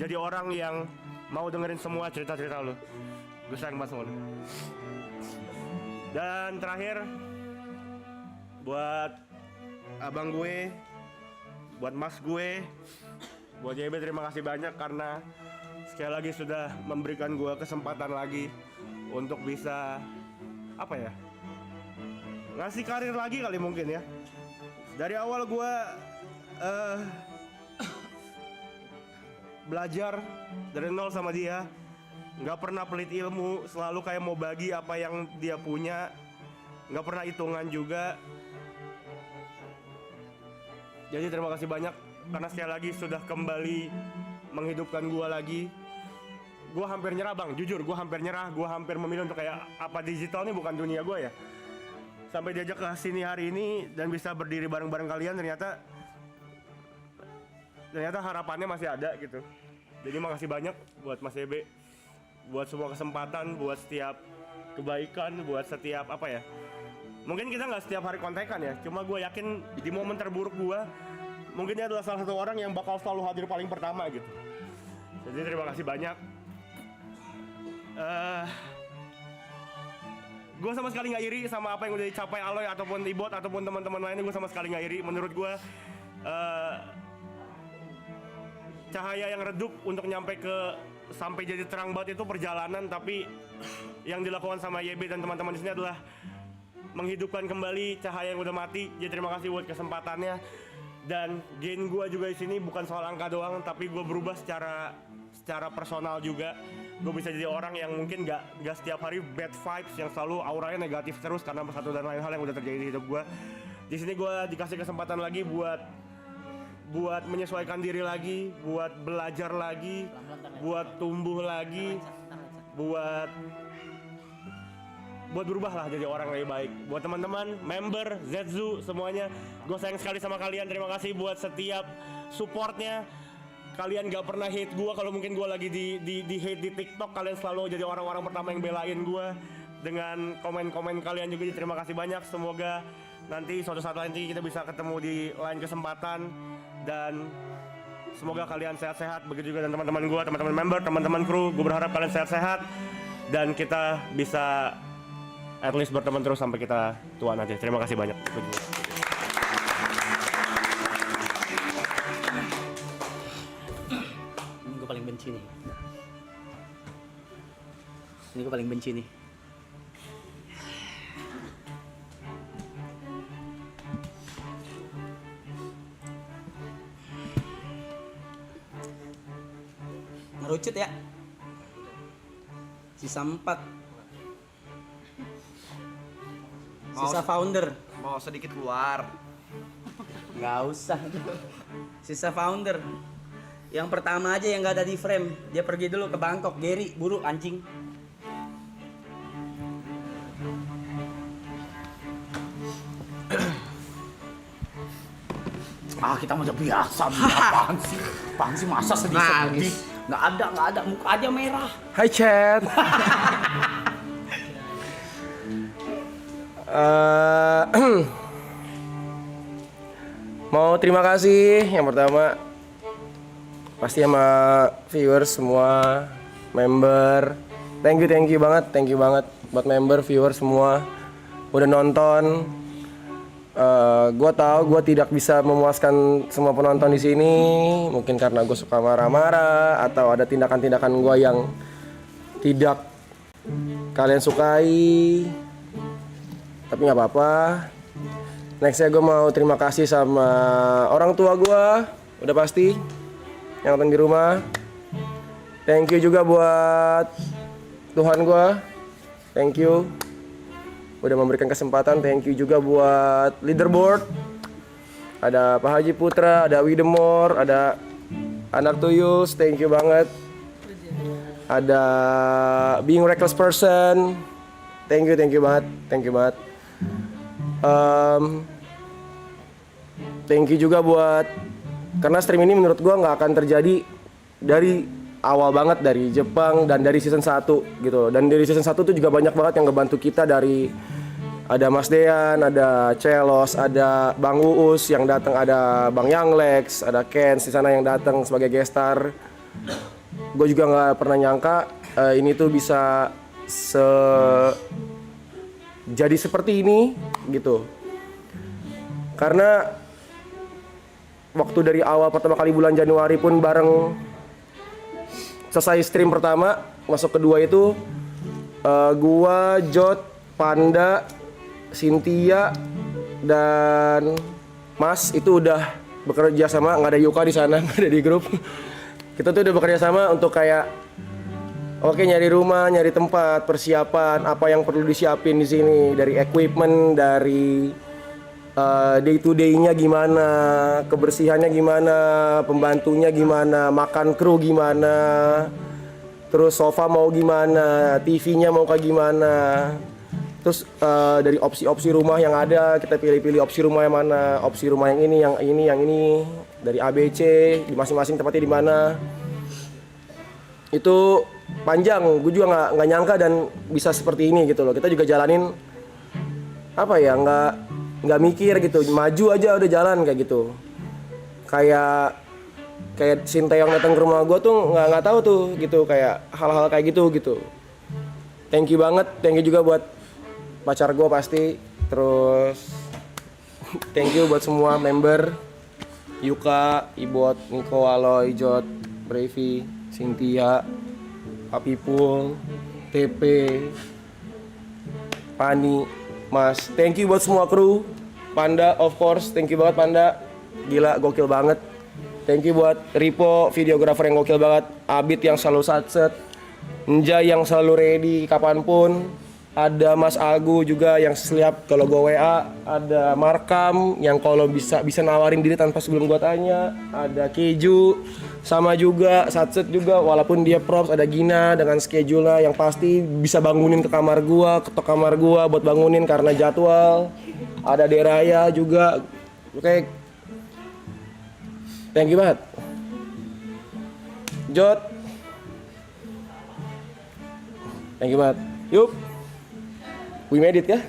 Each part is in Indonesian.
jadi orang yang mau dengerin semua cerita-cerita lu. Gue sayang banget sama lu. Dan terakhir buat abang gue, buat mas gue, buat JB terima kasih banyak karena sekali lagi sudah memberikan gue kesempatan lagi untuk bisa apa ya, ngasih karir lagi kali mungkin ya. Dari awal gue belajar dari nol sama dia, nggak pernah pelit ilmu, selalu kayak mau bagi apa yang dia punya, nggak pernah hitungan juga. Jadi terima kasih banyak karena sekali lagi sudah kembali menghidupkan gua lagi. Gua hampir nyerah bang, jujur gua hampir nyerah, gua hampir memilih untuk kayak apa digital ini bukan dunia gua ya. Sampai diajak ke sini hari ini dan bisa berdiri bareng-bareng kalian, ternyata harapannya masih ada gitu. Jadi makasih banyak buat Mas Ebe, buat semua kesempatan, buat setiap kebaikan, buat setiap apa ya. Mungkin kita nggak setiap hari kontekan ya, cuma gue yakin di momen terburuk gue, mungkin dia adalah salah satu orang yang bakal selalu hadir paling pertama gitu. Jadi terima kasih banyak. Gue sama sekali nggak iri sama apa yang udah dicapai Aloy ataupun Ibot ataupun teman-teman lainnya. Gue sama sekali nggak iri. Menurut gue cahaya yang redup untuk nyampe ke sampai jadi terang banget itu perjalanan, tapi yang dilakukan sama YB dan teman-teman di sini adalah menghidupkan kembali cahaya yang udah mati. Jadi terima kasih buat kesempatannya. Dan gain gue juga di sini bukan soal angka doang, tapi gue berubah secara personal juga. Gue bisa jadi orang yang mungkin gak setiap hari bad vibes, yang selalu auranya negatif terus karena satu dan lain hal yang udah terjadi di hidup gue. Di sini gue dikasih kesempatan lagi buat menyesuaikan diri lagi, buat belajar lagi, buat tumbuh lagi, buat berubah lah jadi orang lebih baik. Buat teman-teman, member, Zetsu, semuanya, gue sayang sekali sama kalian. Terima kasih buat setiap supportnya. Kalian gak pernah hate gue kalau mungkin gue lagi di hate di TikTok. Kalian selalu jadi orang-orang pertama yang belain gue dengan komen-komen kalian juga. Jadi terima kasih banyak. Semoga nanti suatu saat nanti kita bisa ketemu di lain kesempatan. Dan semoga kalian sehat-sehat. Begitu juga dan teman-teman gue, teman-teman member, teman-teman kru. Gue berharap kalian sehat-sehat dan kita bisa at least berteman terus sampai kita tua nanti. Terima kasih banyak. Ini gue paling benci nih. Ini gue paling benci nih. Ngerucut ya. Sisa 4. Sisa founder. Mau sedikit keluar. Nggak usah. Sisa founder. Yang pertama aja yang nggak ada di frame. Dia pergi dulu ke Bangkok. Gary, buru anjing. Kita mah udah biasa. Apaan sih masa sedih-sedih? Nggak ada. Muka aja merah. Hai chat. Mau terima kasih yang pertama pasti sama viewers semua, member. Thank you banget buat member, viewers semua udah nonton. Gue tahu gue tidak bisa memuaskan semua penonton di sini, mungkin karena gue suka marah-marah atau ada tindakan-tindakan gue yang tidak kalian sukai. Tapi nggak apa-apa. Nextnya gue mau terima kasih sama orang tua gue, udah pasti yang nonton di rumah. Thank you juga buat Tuhan gue, thank you udah memberikan kesempatan. Thank you juga buat leaderboard, ada Pak Haji Putra, ada Widemore, ada Anak Tuyus, thank you banget. Ada Being Reckless Person, thank you banget. Thank you juga buat, karena stream ini menurut gua nggak akan terjadi dari awal banget, dari Jepang dan dari season 1 gitu. Dan dari season 1 tuh juga banyak banget yang ngebantu kita, dari ada Mas Dean, ada Celos, ada Bang Uus yang datang, ada Bang Young Lex, ada Ken di sana yang datang sebagai guest star. gue juga nggak pernah nyangka ini tuh bisa jadi seperti ini gitu. Karena waktu dari awal pertama kali bulan Januari pun bareng selesai stream pertama, masuk kedua itu gua, Jot, Panda, Cynthia dan Mas itu udah bekerja sama, nggak ada Yuka di sana, nggak ada di grup. Kita tuh udah bekerja sama untuk kayak oke, nyari rumah, nyari tempat, persiapan, apa yang perlu disiapin di sini, dari equipment, dari day to day-nya gimana, kebersihannya gimana, pembantunya gimana, makan kru gimana, terus sofa mau gimana, TV-nya mau kayak gimana. Terus dari opsi-opsi rumah yang ada, kita pilih-pilih opsi rumah yang mana, opsi rumah yang ini, dari ABC, di masing-masing tempatnya di mana. Itu panjang, gue juga nggak nyangka dan bisa seperti ini gitu loh. Kita juga jalanin apa ya, nggak mikir gitu, maju aja udah jalan kayak gitu. Kayak Sinteyong datang ke rumah gue tuh nggak tahu tuh gitu, kayak hal-hal kayak gitu. Thank you banget, thank you juga buat pacar gue pasti, terus thank you buat semua member, Yuka, Ibot, Niko, Aloy, Jot, Brevi, Cynthia, Papipul, TP, Pani, Mas. Thank you buat semua kru, Panda of course, thank you banget Panda, gila gokil banget. Thank you buat Ripo, videografer yang gokil banget, Abid yang selalu satset, Njay yang selalu ready kapanpun. Ada Mas Agu juga yang setiap kalau gue WA, ada Markam yang kalau bisa nawarin diri tanpa sebelum gue tanya, ada Keju sama juga Satset juga walaupun dia props, ada Gina dengan schedule-nya yang pasti bisa bangunin ke kamar gua, ketok kamar gua buat bangunin karena jadwal. Ada Deraya juga. Oke. Thank you banget. Jot. Thank you banget. Yuk. We made it ya.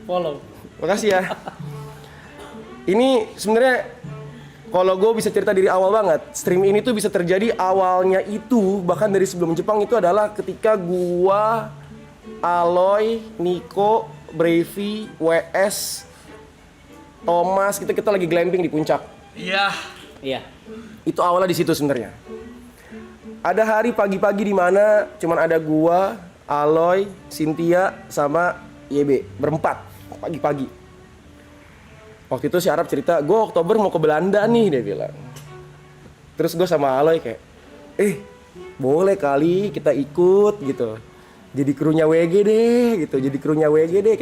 Follow. Makasih ya. Ini sebenarnya kalau gue bisa cerita dari awal banget, stream ini tuh bisa terjadi awalnya itu bahkan dari sebelum Jepang itu adalah ketika gua, Aloy, Niko, Brevi, WS, Thomas, kita lagi glamping di puncak. Iya. Itu awalnya di situ sebenarnya. Ada hari pagi-pagi di mana cuman ada gua, Aloy, Cynthia sama YB berempat pagi-pagi. Waktu itu si Arab cerita, gue Oktober mau ke Belanda nih, dia bilang. Terus gue sama Aloy kayak, boleh kali kita ikut gitu. Jadi krunya WG deh gitu, jadi krunya WG deh.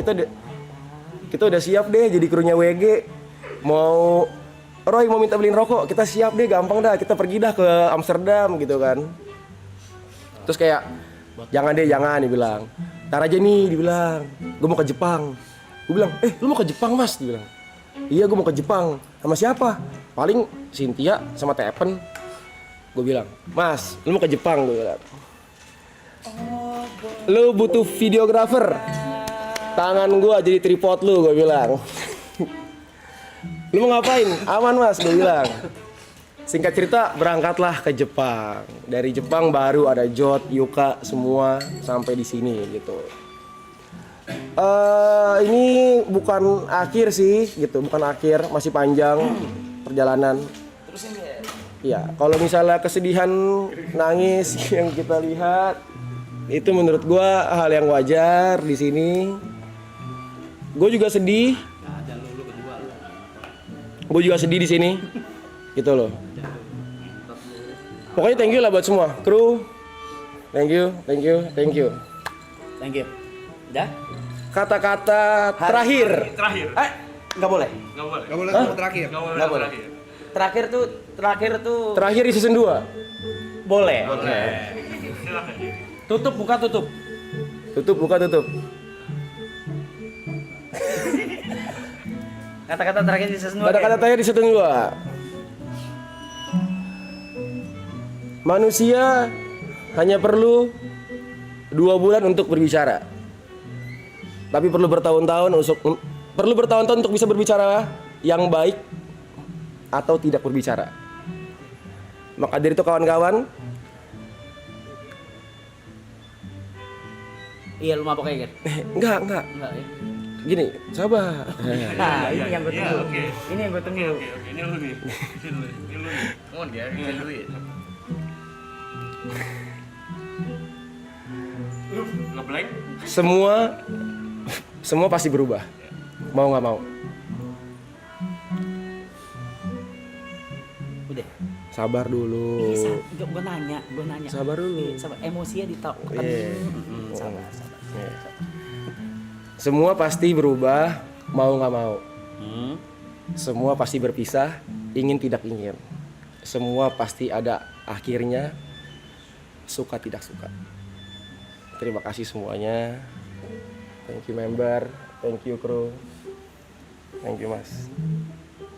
Kita udah siap deh jadi krunya WG. Roy mau minta beliin rokok, kita siap deh, gampang dah, kita pergi dah ke Amsterdam gitu kan. Terus kayak, jangan dibilang. Ntar aja nih, dibilang, gue mau ke Jepang. Gue bilang, lu mau ke Jepang mas? Dibilang, iya gue mau ke Jepang. Sama siapa? Paling Cynthia sama Tepen. Gue bilang, mas, lu mau ke Jepang? Gue bilang, lu butuh videografer. Tangan gue jadi tripod lu, gue bilang. Lu mau ngapain? Aman mas, gue bilang. Singkat cerita, berangkatlah ke Jepang. Dari Jepang baru ada Jot, Yuka, semua sampai di sini gitu. Ini bukan akhir sih, gitu. Bukan akhir, masih panjang perjalanan. Terusin deh. Iya, kalau misalnya kesedihan, nangis yang kita lihat, itu menurut gua hal yang wajar di sini. Gue juga sedih. Gue juga sedih di sini, gitu loh. Pokoknya thank you lah buat semua kru. Thank you. Thank you. Udah? Kata-kata terakhir. Nggak boleh. Gak boleh ngomong terakhir. Nggak boleh. Terakhir tuh. Terakhir di season 2. Boleh. Tutup buka tutup. Buka tutup. Kata-kata terakhir di season 2. Kata-kata terakhir di season 2. Manusia hanya perlu 2 bulan untuk berbicara. Tapi perlu bertahun-tahun untuk bisa berbicara yang baik atau tidak berbicara. Maka dari itu kawan-kawan, Iya, lu mabok kayak gitu. enggak. Enggak ya. Gini, coba. Nah, ini yang gue tunggu. oke. Ini yang gue tunggu. Oke, ini lu nih. Ini lu nih. Come on, Gary, you can do it. Lu ngeblank? Semua pasti berubah. Mau nggak mau. Udah. Sabar dulu. Gue nanya. Sabar dulu. Sabar, emosinya ditahan. Iya. Sabar. Iya. Semua pasti berubah, mau nggak mau. Semua pasti berpisah, ingin tidak ingin. Semua pasti ada akhirnya, suka tidak suka. Terima kasih semuanya. Thank you member, thank you crew, thank you mas,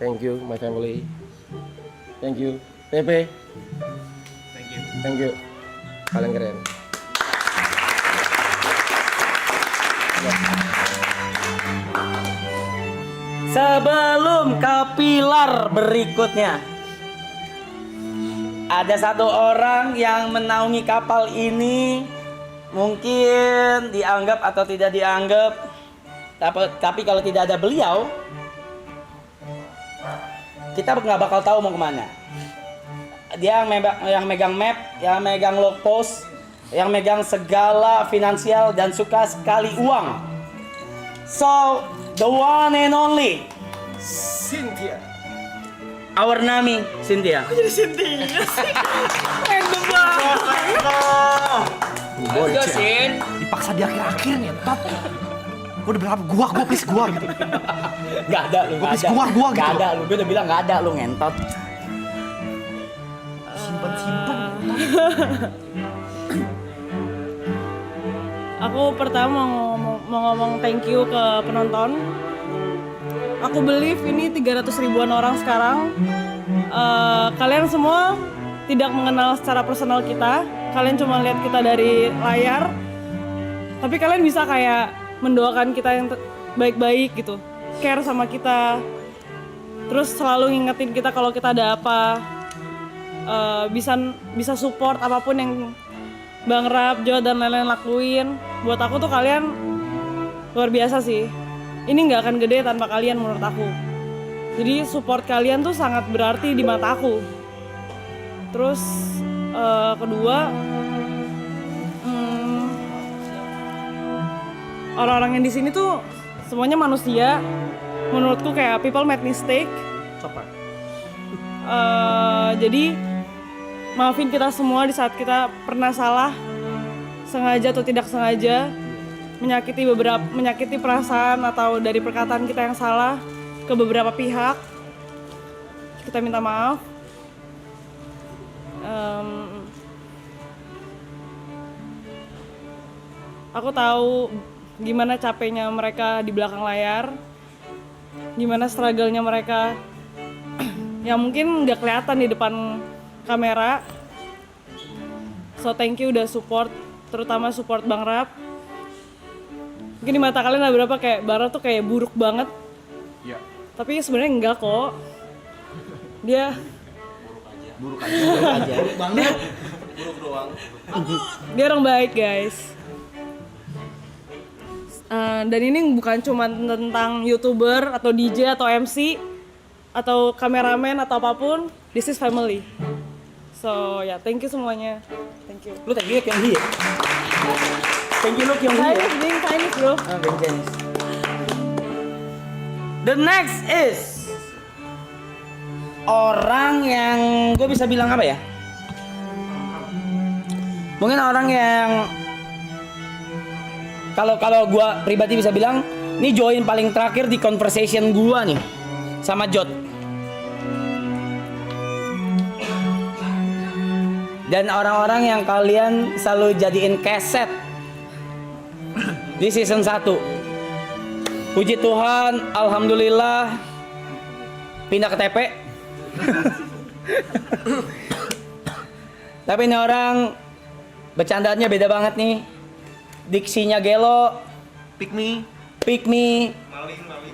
thank you my family, thank you Pepe, thank you, kalian keren. Sebelum ke pilar berikutnya, ada satu orang yang menaungi kapal ini, mungkin dianggap atau tidak dianggap, tapi kalau tidak ada beliau, kita nggak bakal tahu mau kemana. Dia yang megang map, yang megang log post, yang megang segala finansial dan suka sekali uang. So, the one and only Cynthia. Our Nami Cynthia. Bocah. Dipaksa di akhir-akhir ngentot. Gua udah berapa? Gua please gua gitu. Gak ada lu, gak ada. Gua gitu. Gak ada lu, gue udah bilang gak ada lu ngentot. Simpen. Aku pertama mau ngomong thank you ke penonton. Aku believe ini 300 ribuan orang sekarang. Kalian semua tidak mengenal secara personal kita. Kalian cuma lihat kita dari layar. Tapi kalian bisa kayak mendoakan kita yang baik-baik gitu. Care sama kita. Terus selalu ngingetin kita kalau kita ada apa. Bisa support apapun yang Bang Rap, Jo, dan lain-lain lakuin. Buat aku tuh kalian luar biasa sih. Ini nggak akan gede tanpa kalian menurut aku. Jadi support kalian tuh sangat berarti di mata aku. Terus kedua, orang-orang yang di sini tuh semuanya manusia. Menurutku kayak people make mistake. Jadi maafin kita semua di saat kita pernah salah, sengaja atau tidak sengaja, menyakiti perasaan atau dari perkataan kita yang salah ke beberapa pihak. Kita minta maaf. Aku tahu gimana capeknya mereka di belakang layar, gimana struggle-nya mereka yang mungkin nggak kelihatan di depan kamera. So thank you udah support, terutama support Bang Rap. Mungkin di mata kalian ada berapa kayak Bang Rap tuh kayak buruk banget. Iya. Tapi sebenarnya enggak kok. Dia Buruk aja. dia orang baik guys. Dan ini bukan cuma tentang YouTuber atau DJ atau MC atau kameramen atau apapun. This is family. So ya, thank you semuanya. Thank you. Lu thank you Kyung Hee ya? Thank you lu Kyung Hee ya? Chinese bro. Being Chinese. The next is orang yang gue bisa bilang apa ya? Mungkin orang yang kalau gue pribadi bisa bilang ini join paling terakhir di conversation gue nih sama Jot. Dan orang-orang yang kalian selalu jadiin keset di season 1. Puji Tuhan, alhamdulillah pindah ke TP. Tapi ini orang bercandaannya beda banget nih. Diksinya gelo, pick me,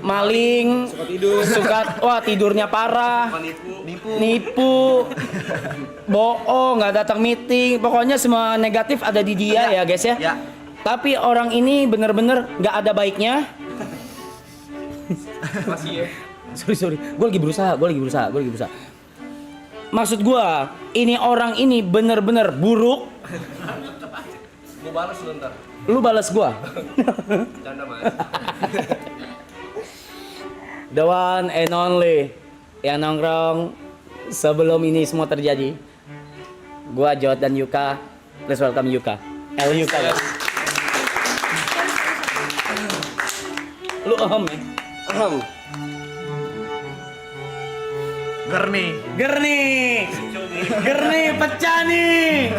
maling, wah tidurnya parah, nipu, bohong, nggak datang meeting, pokoknya semua negatif ada di dia ya guys ya. Tapi orang ini bener-bener nggak ada baiknya. Masih ya. Sorry, gue lagi berusaha. Maksud gue, ini orang ini bener-bener buruk. Gue balas lu ntar. Lu balas gue. Canda mas. The one and only yang nongkrong sebelum ini semua terjadi. Gua Jod dan Yuka. Please welcome Yuka. Yuka guys. Lu ya? Gerni pecah nih.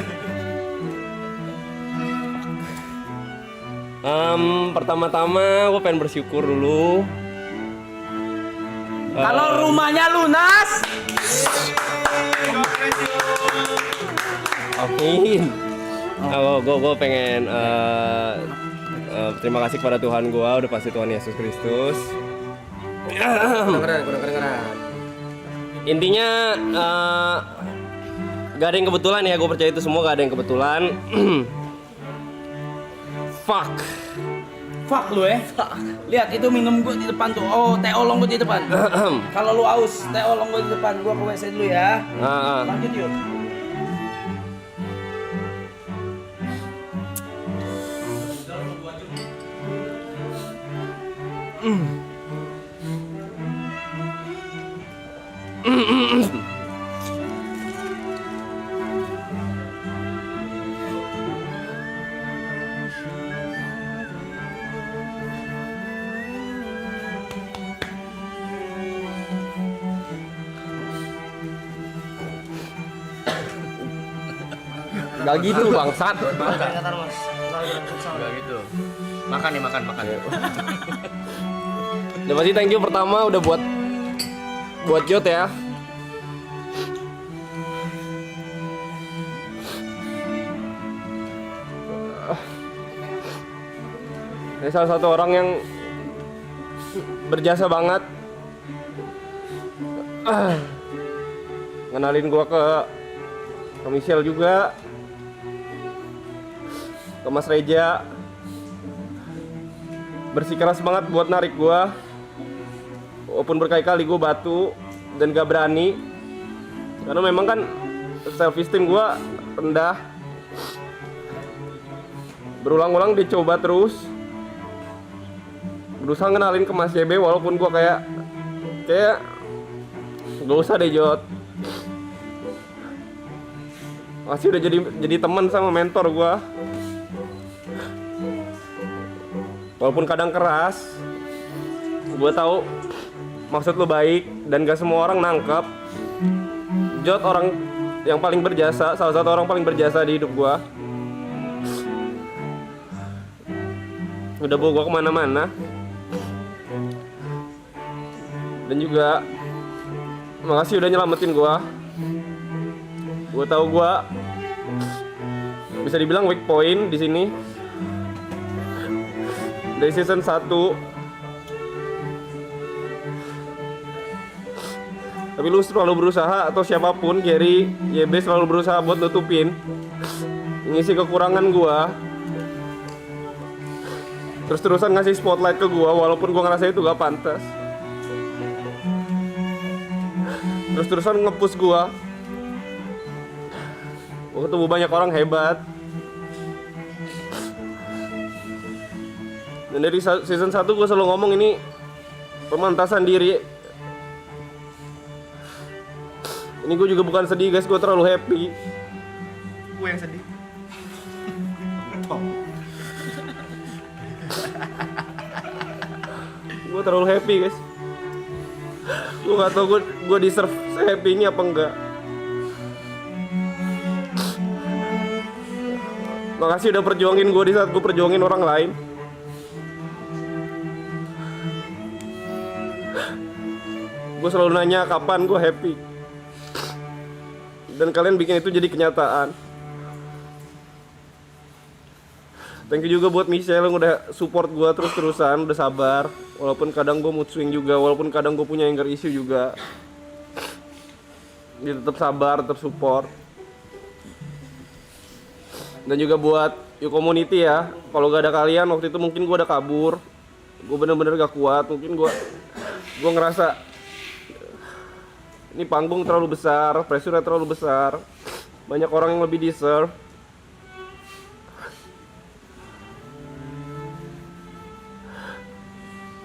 Pertama-tama gue pengen bersyukur dulu. Kalau rumahnya lunas. Amin. Gue pengen terima kasih kepada Tuhan gue, udah pasti Tuhan Yesus Kristus. Kedengeran. Intinya gak ada yang kebetulan ya, gue percaya itu semua gak ada yang kebetulan. Fuck lu ya. Lihat itu minum gue di depan tuh. Oh, teh olong gue di depan. Kalau lu aus, teh olong gue di depan. Gua ke WC dulu ya. Lanjut yuk. Gak gitu bangsat. Enggak gitu. Makan. Udah pasti thank you pertama udah buat Jod ya. Ini salah satu orang yang berjasa banget. Ngenalin gua ke Michelle juga, ke Mas Reja, bersikeras banget buat narik gua, walaupun berkali-kali gua batu dan gak berani, karena memang kan self esteem gua rendah. Berulang-ulang dicoba terus, berusaha ngenalin ke Mas JB, walaupun gua kayak gak usah deh Jod. Masih udah jadi teman sama mentor gua. Walaupun kadang keras, gua tahu maksud lu baik dan gak semua orang nangkep. Jod orang yang paling berjasa, salah satu orang paling berjasa di hidup gua. Udah bawa gua kemana-mana. Dan juga makasih udah nyelamatin gua. Gue tahu gue bisa dibilang weak point di sini dari season 1. Tapi lu selalu berusaha, atau siapapun, Gary, YB selalu berusaha buat nutupin, ngisi kekurangan gue, terus-terusan ngasih spotlight ke gue walaupun gue ngerasa itu gak pantas, terus-terusan nge-push gue. Gue ketemu banyak orang hebat. Dan dari season 1 gue selalu ngomong ini pemantasan diri. Ini gue juga bukan sedih guys, gue terlalu happy. Gue yang sedih. Gue terlalu happy guys. Gue gak tau gue deserve se-happy ini apa enggak. Makasih udah perjuangin gue di saat gue perjuangin orang lain. Gue selalu nanya kapan gue happy, dan kalian bikin itu jadi kenyataan. Thank you juga buat Michelle yang udah support gue terus-terusan, udah sabar. Walaupun kadang gue mood swing juga, walaupun kadang gue punya anger issue juga. Dia tetap sabar, tetap support. Dan juga buat You Community ya. Kalau gak ada kalian waktu itu mungkin gue udah kabur. Gue bener-bener gak kuat. Mungkin gue ngerasa ini panggung terlalu besar, pressure terlalu besar. Banyak orang yang lebih deserve.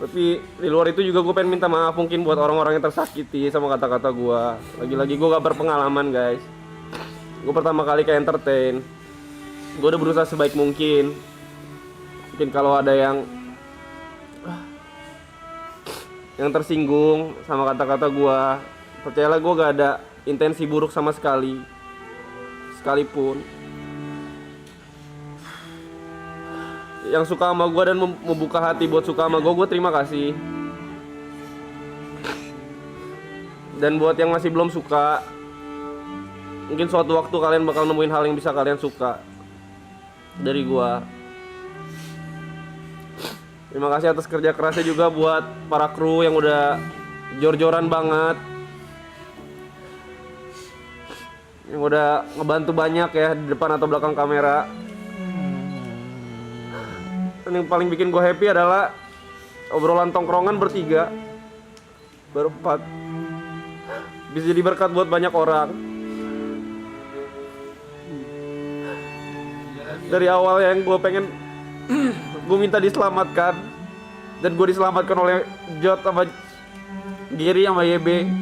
Tapi di luar itu juga gue pengen minta maaf mungkin buat orang-orang yang tersakiti sama kata-kata gue. Lagi-lagi gue gak berpengalaman guys. Gue pertama kali ke entertain. Gue udah berusaha sebaik mungkin. Mungkin kalau ada yang tersinggung sama kata-kata gue, percayalah gue gak ada intensi buruk sama sekali. Sekalipun yang suka sama gue dan membuka hati buat suka sama gue terima kasih. Dan buat yang masih belum suka, mungkin suatu waktu kalian bakal nemuin hal yang bisa kalian suka dari gue. Terima kasih atas kerja kerasnya juga buat para kru yang udah jor-joran banget, yang udah ngebantu banyak ya di depan atau belakang kamera. Dan yang paling bikin gue happy adalah obrolan tongkrongan bertiga, berempat, bisa jadi berkat buat banyak orang. Dari awal yang gue pengen, gue minta diselamatkan, dan gue diselamatkan oleh Jot sama Giri sama YB.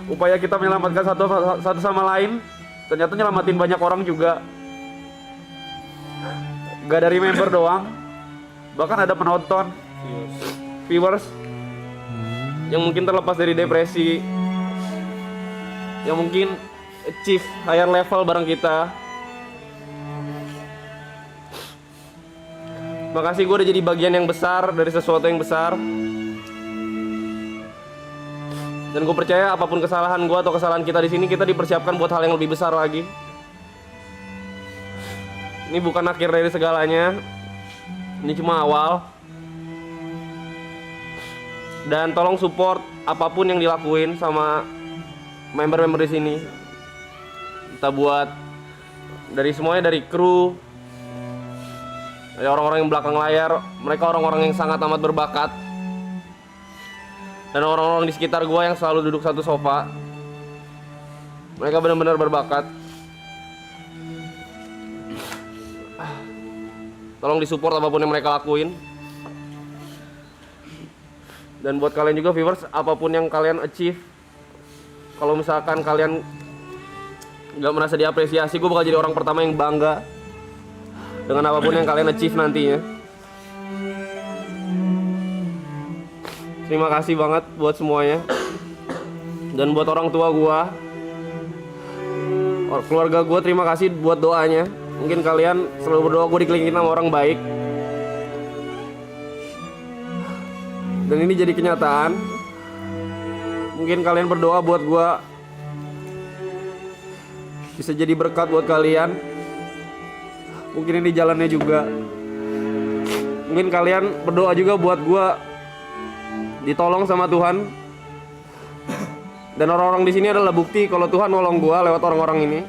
Upaya kita menyelamatkan satu sama lain, ternyata nyelamatin banyak orang juga. Gak dari member doang, bahkan ada penonton, viewers yang mungkin terlepas dari depresi, yang mungkin achieve higher level bareng kita. Makasih, gue udah jadi bagian yang besar dari sesuatu yang besar. Dan gue percaya apapun kesalahan gue atau kesalahan kita di sini, kita dipersiapkan buat hal yang lebih besar lagi. Ini bukan akhir dari segalanya. Ini cuma awal. Dan tolong support apapun yang dilakuin sama member-member di sini. Kita buat dari semuanya, dari kru, dari orang-orang yang belakang layar. Mereka orang-orang yang sangat amat berbakat. Dan orang-orang di sekitar gue yang selalu duduk satu sofa, mereka benar-benar berbakat. Tolong disupport apapun yang mereka lakuin. Dan buat kalian juga viewers, apapun yang kalian achieve, kalau misalkan kalian gak merasa diapresiasi, gue bakal jadi orang pertama yang bangga dengan apapun yang kalian achieve nantinya. Terima kasih banget buat semuanya. Dan buat orang tua gue, keluarga gue, terima kasih buat doanya. Mungkin kalian selalu berdoa gue dikelilingin sama orang baik. Dan ini jadi kenyataan. Mungkin kalian berdoa buat gue bisa jadi berkat buat kalian. Mungkin ini jalannya juga. Mungkin kalian berdoa juga buat gue ditolong sama Tuhan. Dan orang-orang di sini adalah bukti kalau Tuhan nolong gue lewat orang-orang ini.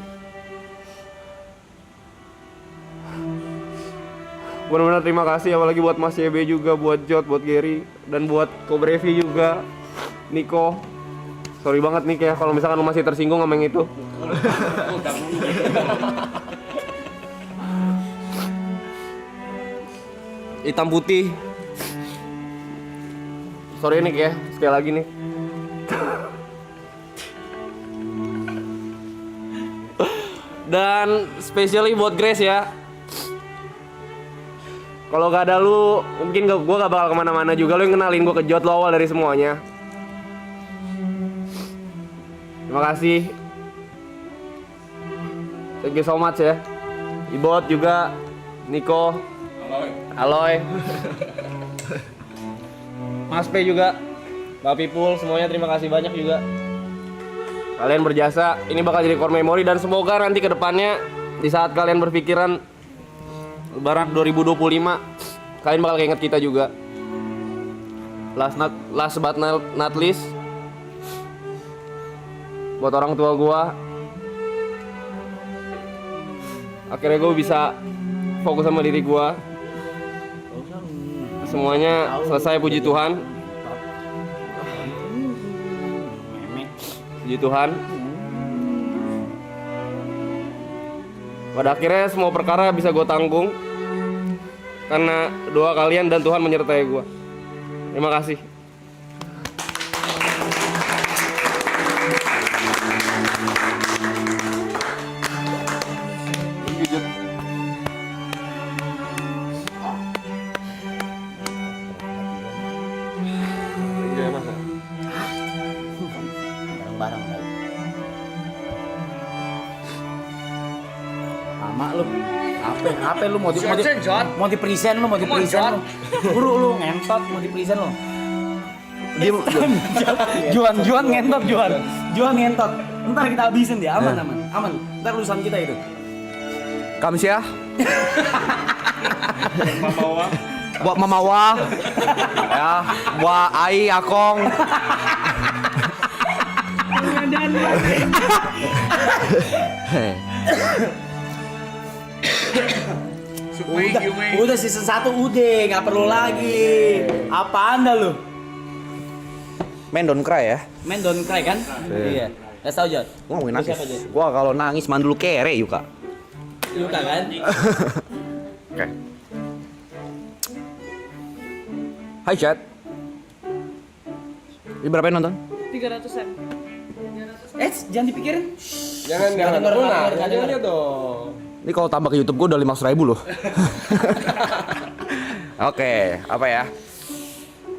Benar-benar terima kasih, apalagi buat Mas YB juga, buat Jot, buat Gary, dan buat Kobrevi juga, Niko. Sorry banget Nick ya kalau misalkan lu masih tersinggung sama yang itu. Hitam putih. Sorry Nick ya, sekali lagi nih. Dan especially buat Grace ya. Kalau gak ada lu, mungkin gue gak bakal kemana-mana juga. Lu yang kenalin gue ke Jot, lo awal dari semuanya. Terima kasih. Thank you so much ya. Ibot juga, Niko, Aloy, Mas P juga, Mbak Pipul, semuanya terima kasih banyak juga. Kalian berjasa, ini bakal jadi core memory. Dan semoga nanti ke depannya, di saat kalian berpikiran Lebaran 2025 kalian bakal inget kita juga. Last but not least, buat orang tua gua, akhirnya gue bisa fokus sama diri gua. Semuanya selesai, puji Tuhan. Puji Tuhan. Pada akhirnya semua perkara bisa gue tanggung karena doa kalian dan Tuhan menyertai gue. Terima kasih. Barang-barang kali. Lama lu. Apa lu mau di present lu, Buru lu ngentot mau di present lu. Juan ngentot. Ntar kita habisin dia, aman. Ntar urusan kita itu. Kamsia. Buat mamawa. Ya, buat ai akong. Udah season 1 udah, nggak perlu lagi. Apa anda lu? Men don't cry ya. Men don't cry kan? Iya. Gak tau Jod. Gua ngomongin nangis. Siapa, Jod? Gua kalau nangis man dulu kere Yuka. Yuka kan? Oke. Hai chat. Ini berapa yang nonton? 300-an. Jangan dipikirin. Jangan Jangan dong. Ini kalau tambah ke YouTube gua udah 500.000 loh. Oke, apa ya?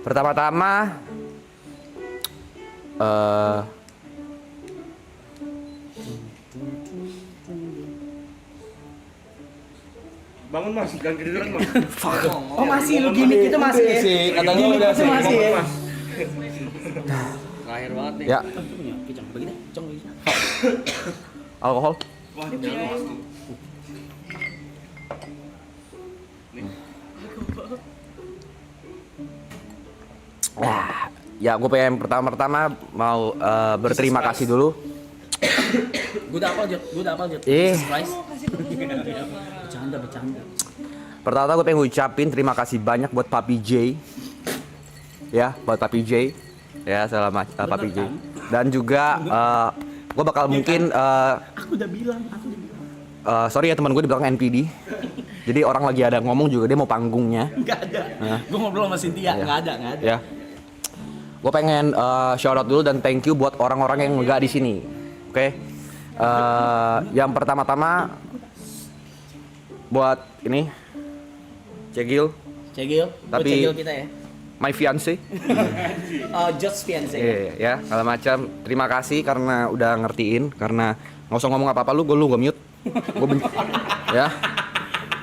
Pertama-tama Bangun Mas, jangan ketiduran Mas. Oh masih lu gimmick itu masih ya? Katanya Gimmick udah itu sih. masih ya? ya Kicang bagi deh, cong bagi. alkohol. Ya, gue pengen pertama-tama mau berterima kasih dulu. Gue udah apal Jod. Surprise. Bercanda. Pertama gue pengen ngucapin terima kasih banyak buat Papi J. Ya, buat Papi J. Ya, selamat Papi J. Dan juga gue bakal mungkin Aku udah bilang. sorry ya teman gue di belakang NPD. Jadi orang lagi ada ngomong juga dia mau panggungnya. Enggak ada. Gue ngobrol sama Cynthia, enggak ada. Ya. Gue pengen shout out dulu dan thank you buat orang-orang yang nggak di sini. Oke. Yang pertama-tama buat ini Cegil, Cegil kita ya. my fiance. Just fiance. Ya, segala macam. Terima kasih karena udah ngertiin, karena nggak usah ngomong apa-apa lu gue mute. Gue benci. Ya.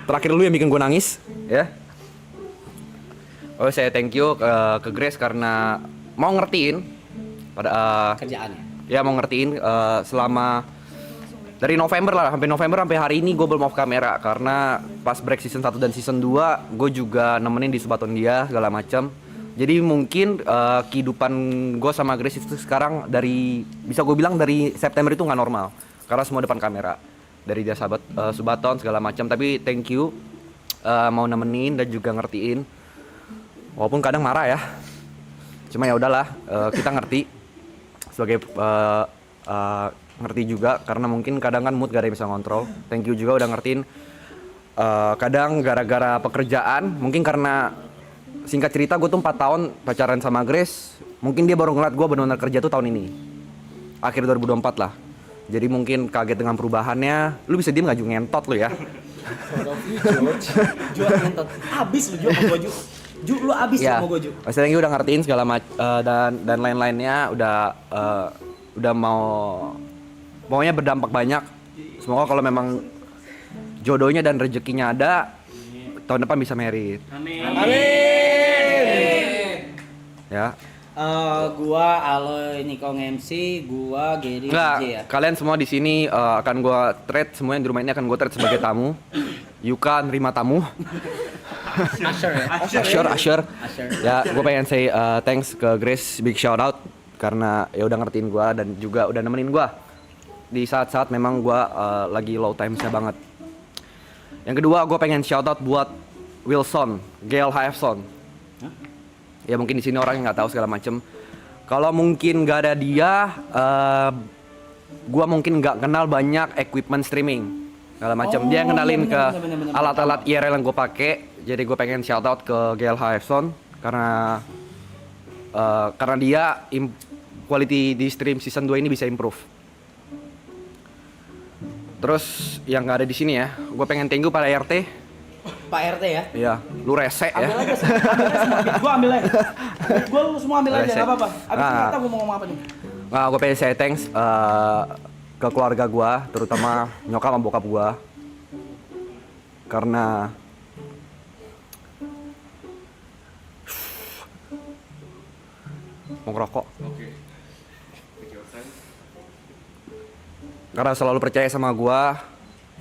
Terakhir lu yang bikin gue nangis, ya. Oh, saya thank you ke Grace karena mau ngertiin pada Kerjaannya. ya mau ngertiin selama dari November lah, sampai hari ini gue belum off kamera karena pas break season 1 dan season 2 gue juga nemenin di Subaton dia segala macam. Jadi mungkin kehidupan gue sama Grace itu sekarang bisa gue bilang dari September itu nggak normal karena semua depan kamera, dari dia sahabat Subaton segala macam. Tapi thank you mau nemenin dan juga ngertiin walaupun kadang marah ya, cuma ya udahlah, kita ngerti sebagai ngerti juga karena mungkin kadang kan mood gak ada yang bisa ngontrol. Thank you juga udah ngertiin. Kadang gara-gara pekerjaan, mungkin karena singkat cerita gue tuh 4 tahun pacaran sama Grace. Mungkin dia baru ngeliat gue benar-benar kerja tuh tahun ini, akhir 2024 lah. Jadi mungkin kaget dengan perubahannya. Lu bisa diem gak Ju, ngentot lu ya. Jual ngentot. Abis lu Ju sama gua Ju. Ju lu abis Ya, sama gua Ju. Mas Tenggi udah ngertiin segala dan lain-lainnya udah maunya berdampak banyak. Semoga kalau memang jodohnya dan rezekinya ada, tahun depan bisa merit. Amin. Ya. Gua Aloy Nikong MC, gua Gary Enggak, DJ ya. kalian semua di sini akan gua trade, semua yang di rumah ini akan gua trade sebagai tamu. Yuka nerima tamu. Asher. Ya, gue pengen say thanks ke Grace, big shout out karena ya udah ngertiin gue dan juga udah nemenin gue di saat-saat memang gue lagi low timesnya banget. Yang kedua, gue pengen shout out buat Wilson, Gail Hafson. Ya mungkin di sini orang yang nggak tahu segala macem. Kalau mungkin nggak ada dia, gue mungkin nggak kenal banyak equipment streaming segala macam. Dia yang kenalin ke alat-alat IRL yang gue pakai. Jadi gue pengen shout out ke Gail Hafson karena dia quality di stream season 2 ini bisa improve. Terus yang nggak ada di sini ya, gue pengen thank you pada RT. Pak RT ya. Iya, lu rese ya. Ambil aja semua. Gua ambil aja. Gua lu semua ambil aja, Rese. enggak apa-apa. Abis Nah. kata gua mau ngomong apa nih? Nah, gue pengen say thanks ke keluarga gue, terutama nyokap sama bokap gue. Karena mau ngerokok. Karena selalu percaya sama gue,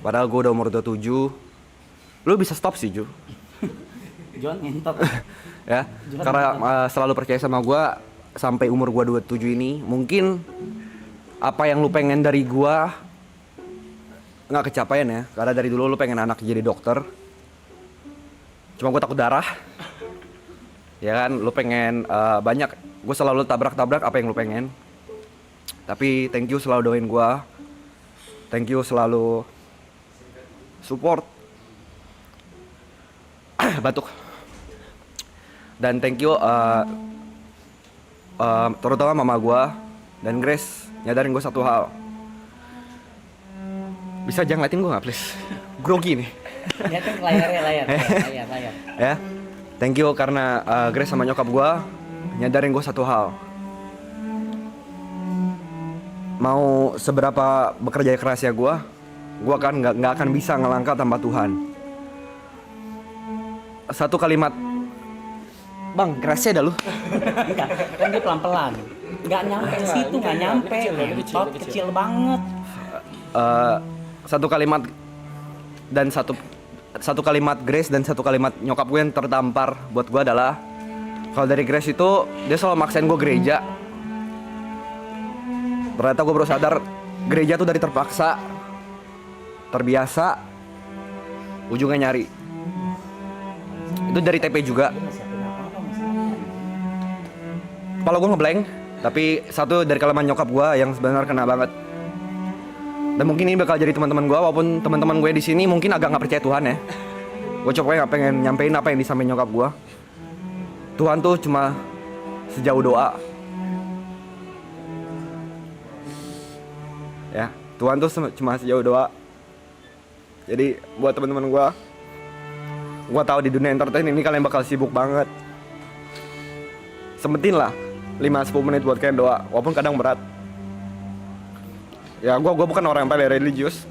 padahal gue udah umur 27. Lu bisa stop sih, Ju. John ngentot. Ya, karena selalu percaya sama gue sampai umur gue 27 ini. Mungkin apa yang lu pengen dari gue nggak kecapean ya, karena dari dulu lu pengen anak jadi dokter. Cuma gue takut darah. Ya kan, lu pengen banyak. Gue selalu tabrak-tabrak apa yang lu pengen. Tapi thank you selalu doain gue. Thank you selalu support. Batuk. Dan thank you terutama mama gue dan Grace nyadarin gue satu hal. Bisa jangan ngeliatin gue gak please? Grogi nih. Lihatin ke layar. Ya, thank you karena Grace sama nyokap gue nyadarin gue satu hal. Mau seberapa bekerja keras ya gue kan nggak akan bisa ngelangkah tanpa Tuhan. Satu kalimat, bang kerasnya dah lu. Enggak, kan dia pelan-pelan. Enggak nyampe situ, enggak nyampe. Ngentot kecil banget. Satu kalimat dan satu kalimat Grace dan satu kalimat nyokap gue yang terdampar buat gue adalah kalau dari Grace itu dia selalu maksain gue gereja. Ternyata gue baru sadar gereja tuh dari terpaksa, terbiasa, ujungnya nyari. Itu dari TP juga. Kepala gue ngeblank, tapi satu dari kalimat nyokap gue yang sebenarnya kena banget. Dan mungkin ini bakal jadi teman-teman gue, walaupun teman-teman gue di sini mungkin agak nggak percaya Tuhan ya. Gue coba nggak pengen nyampein apa yang disampaikan nyokap gue. Tuhan tuh cuma sejauh doa. Ya, Tuhan tuh cuma sejauh doa. Jadi buat teman-teman gue tahu di dunia entertain ini kalian bakal sibuk banget. Sempetin lah 5-10 menit buat kalian doa, walaupun kadang berat. Ya, gue bukan orang yang paling religius.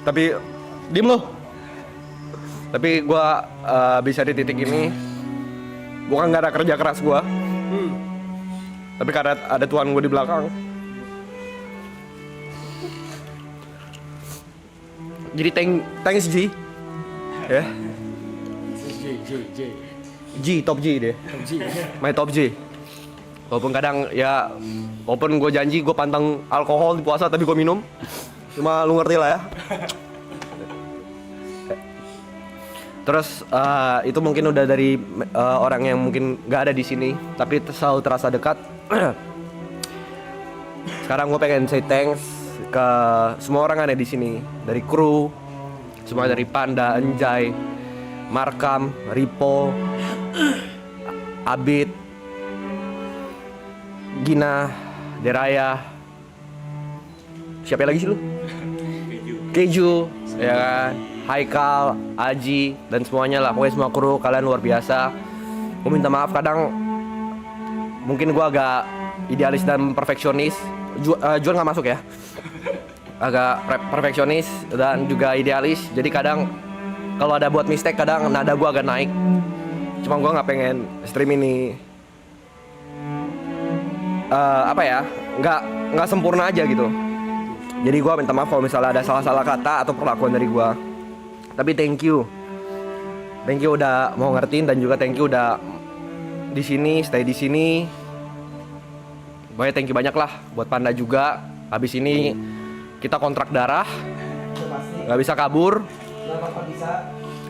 Tapi diem lo. Tapi gue bisa di titik ini bukan gara kerja keras gue. Tapi karena ada Tuhan gue di belakang. Jadi thanks G. Ya. G, top G deh. My top G. Walaupun kadang ya, walaupun gue janji gue pantang alkohol di puasa tapi gue minum. Cuma lu ngerti lah ya. Terus itu mungkin udah dari orang yang mungkin nggak ada di sini, tapi selalu terasa dekat. Sekarang gue pengen say thanks ke semua orang yang ada di sini, dari kru, semua dari Panda, Enjay, Markam, Ripo, Abid, Gina, Deraya, siapa lagi sih lu? Keju, ya kan? Haikal, Aji, dan semuanya lah, pokoknya semua kru, kalian luar biasa. Gue minta maaf kadang mungkin gue agak idealis dan perfeksionis. Jual nggak masuk ya, agak perfeksionis dan juga idealis. Jadi kadang kalau ada buat mistake kadang nada gue agak naik. Cuma gue nggak pengen stream ini apa ya, nggak sempurna aja gitu. Jadi gue minta maaf kalau misalnya ada salah-salah kata atau perlakuan dari gue. Tapi thank you udah mau ngertiin, dan juga thank you udah di sini, stay di sini. Pokoknya thank you banyak lah buat Panda juga. Habis ini kita kontrak darah, nggak bisa kabur.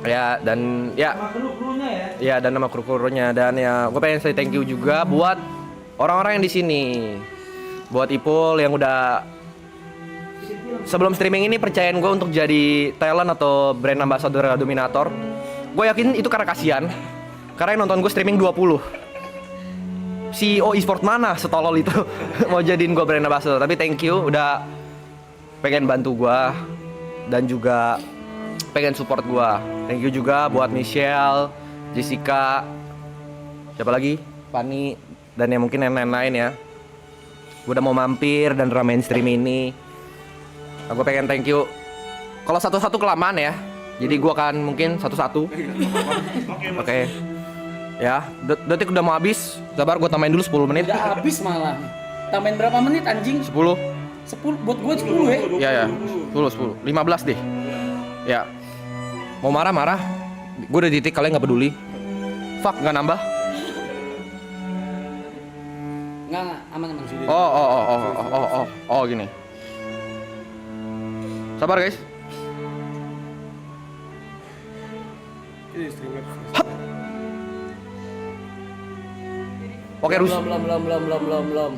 Ya, dan ya. Sama kru-krunya ya. Ya, dan nama kru-krunya, dan ya gue pengen say thank you juga buat orang-orang yang di sini. Buat Ipul yang udah sebelum streaming ini percayain gue untuk jadi talent atau brand ambassador Dominator. Gue yakin itu karena kasihan. Karena yang nonton gue streaming 20. CEO e-sport mana setolol itu mau jadiin gue brand ambassador. Tapi thank you udah pengen bantu gue dan juga pengen support gue. Thank you juga buat Michelle, Jessica, siapa lagi? Fanny, dan yang mungkin yang lain-lain ya. Gue udah mau mampir dan ramein stream ini. Aku pengen thank you. Kalau satu-satu kelamaan ya. Jadi gue akan mungkin satu-satu. Oke. Ya, detik udah mau habis. Sabar, gue tambahin dulu 10 menit. Udah habis malah. Tambahin berapa menit anjing? 10. 10 buat gue 10 ya. Ya, 10. 15 deh. Ya. Mau marah-marah. Gue udah titik, kalian nggak peduli. Fuck, nggak nambah. Enggak, aman. Oh, gini. Sabar guys. Oke, Rus. Belum.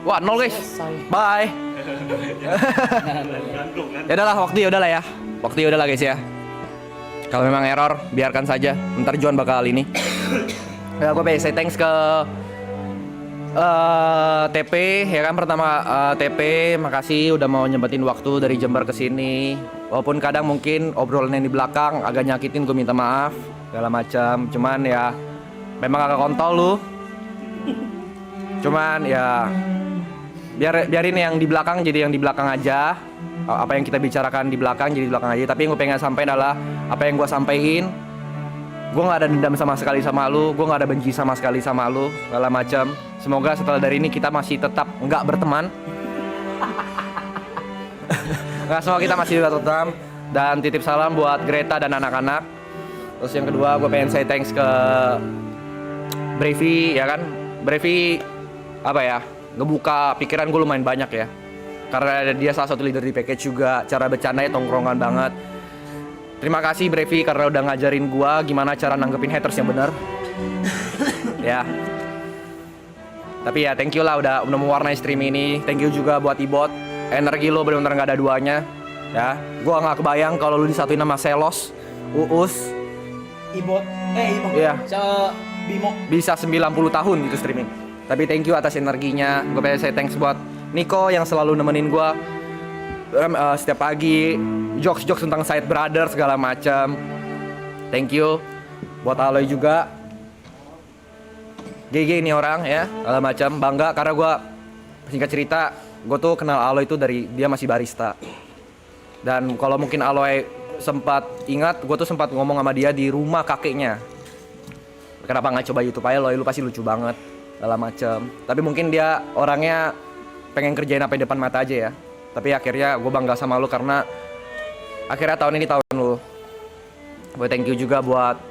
Wah, 0 guys. Selesai. Bye. Ya udahlah, waktu ya udahlah guys ya. Kalau memang error, biarkan saja. Ntar John bakal ini. Ya, gue pengen say thanks ke TP ya kan, pertama TP makasih udah mau nyempetin waktu dari Jember ke sini. Walaupun kadang mungkin obrolan yang di belakang agak nyakitin, gue minta maaf segala macam. Cuman ya memang agak kontol lu. Cuman ya biarin yang di belakang jadi yang di belakang aja. Apa yang kita bicarakan di belakang jadi di belakang aja. Tapi yang gue pengen sampaikan adalah apa yang gue sampaikan. Gue gak ada dendam sama sekali sama lu, gue gak ada benci sama sekali sama lu, segala macam. Semoga setelah dari ini kita masih tetap nggak berteman. Nggak, semua kita masih berteman. Dan titip salam buat Greta dan anak-anak. Terus yang kedua gue pengen say thanks ke Brevi ya kan. Brevi apa ya, ngebuka pikiran gue lumayan banyak ya. Karena dia salah satu leader di package juga, cara bercandanya tongkrongan banget. Terima kasih Brevi karena udah ngajarin gua gimana cara nanggepin haters yang benar. Ya. Tapi ya thank you lah udah mewarnai stream ini. Thank you juga buat Ibot. Energi lo benar-benar nggak ada duanya. Ya. Gua nggak kebayang kalau lu disatuin sama Selos, Uus, Ibot. Iya. Bimo. Bisa 90 tahun gitu streaming. Tapi thank you atas energinya. Gue pengen say thanks buat Niko yang selalu nemenin gua setiap pagi, jokes tentang Side Brother segala macam. Thank you buat Aloy juga. GG ini orang ya, segala macam. Bangga karena gue singkat cerita, gue tuh kenal Aloy itu dari dia masih barista. Dan kalau mungkin Aloy sempat ingat, gue tuh sempat ngomong sama dia di rumah kakeknya. Kenapa nggak coba YouTube aja Aloy, lu pasti lucu banget, segala macam. Tapi mungkin dia orangnya pengen kerjain apa di depan mata aja ya. Tapi akhirnya gue bangga sama lu karena akhirnya tahun ini tahun lu. Gue thank you juga buat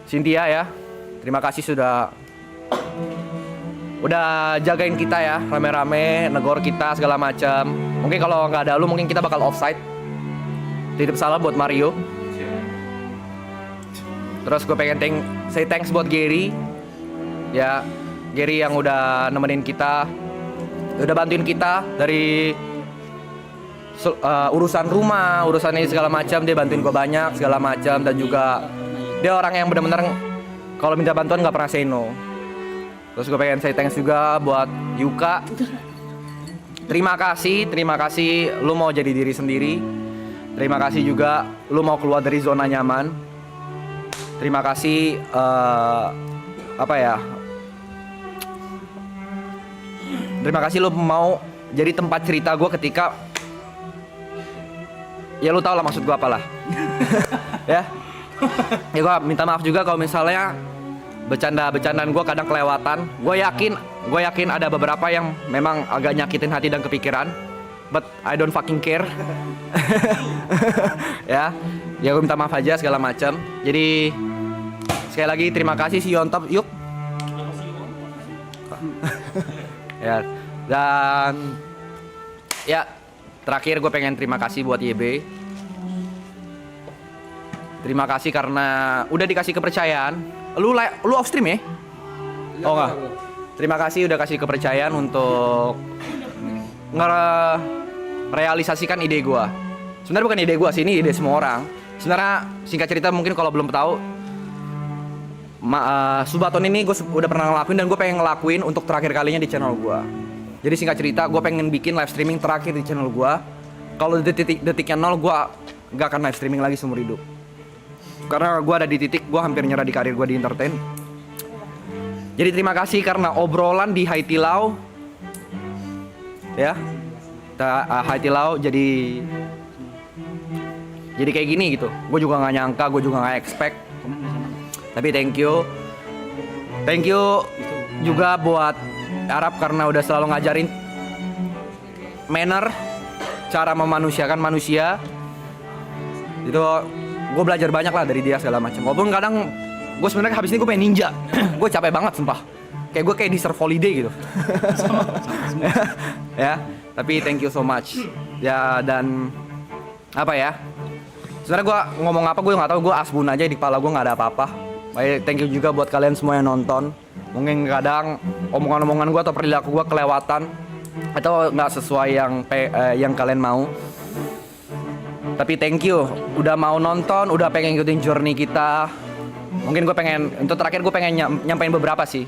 Cynthia ya. Terima kasih sudah jagain kita ya, rame-rame, negor kita segala macam. Mungkin kalau nggak ada lu mungkin kita bakal offside. Titip salam buat Mario. Terus gue pengen say thanks buat Gary. Ya, Gary yang udah nemenin kita, udah bantuin kita dari urusan rumah, urusan ini segala macam. Dia bantuin gue banyak segala macam, dan juga dia orang yang benar-benar kalau minta bantuan nggak pernah say no. Terus gue pengen say thanks juga buat Yuka. Terima kasih lu mau jadi diri sendiri. Terima kasih juga lu mau keluar dari zona nyaman. Terima kasih terima kasih lu mau jadi tempat cerita gue ketika ya lu tau lah maksud gue apalah. Ya gue minta maaf juga kalau misalnya Bercandaan gue kadang kelewatan. Gue yakin ada beberapa yang memang agak nyakitin hati dan kepikiran. But I don't fucking care. Ya gue minta maaf aja segala macam. Jadi sekali lagi terima kasih, see you on top, yuk. Ya, dan ya terakhir gue pengen terima kasih buat YB. Terima kasih karena udah dikasih kepercayaan. Lu off stream ya? Oh enggak. Terima kasih udah kasih kepercayaan untuk ngerealisasikan ide gua. Sebenarnya bukan ide gua sih, ini ide semua orang. Sebenarnya singkat cerita mungkin kalau belum tahu, Subaton ini gue udah pernah ngelakuin dan gue pengen ngelakuin untuk terakhir kalinya di channel gua. Jadi singkat cerita gue pengen bikin live streaming terakhir di channel gua. Kalau detiknya 0 gua gak akan live streaming lagi seumur hidup. Karena gue ada di titik gue hampir nyerah di karir gue di entertain. Jadi terima kasih karena obrolan di Haitilau, ya, Haitilau jadi kayak gini gitu. Gue juga nggak nyangka, gue juga nggak expect. Tapi thank you juga buat Arab karena udah selalu ngajarin manner, cara memanusiakan manusia. Itu gue belajar banyak lah dari dia segala macam. Walaupun kadang gue sebenarnya habis ini gue pengen ninja. Gue capek banget sumpah. Kayak gue kayak di surf holiday gitu. Ya, tapi thank you so much. Ya dan apa ya? Sebenarnya gue ngomong apa gue nggak tahu. Gue asbun aja di kepala gue nggak ada apa-apa. Baik, thank you juga buat kalian semua yang nonton. Mungkin kadang omongan-omongan gue atau perilaku gue kelewatan atau nggak sesuai yang kalian mau. Tapi thank you udah mau nonton, udah pengen ikutin journey kita. Mungkin gue pengen, untuk terakhir gue pengen nyampein beberapa sih.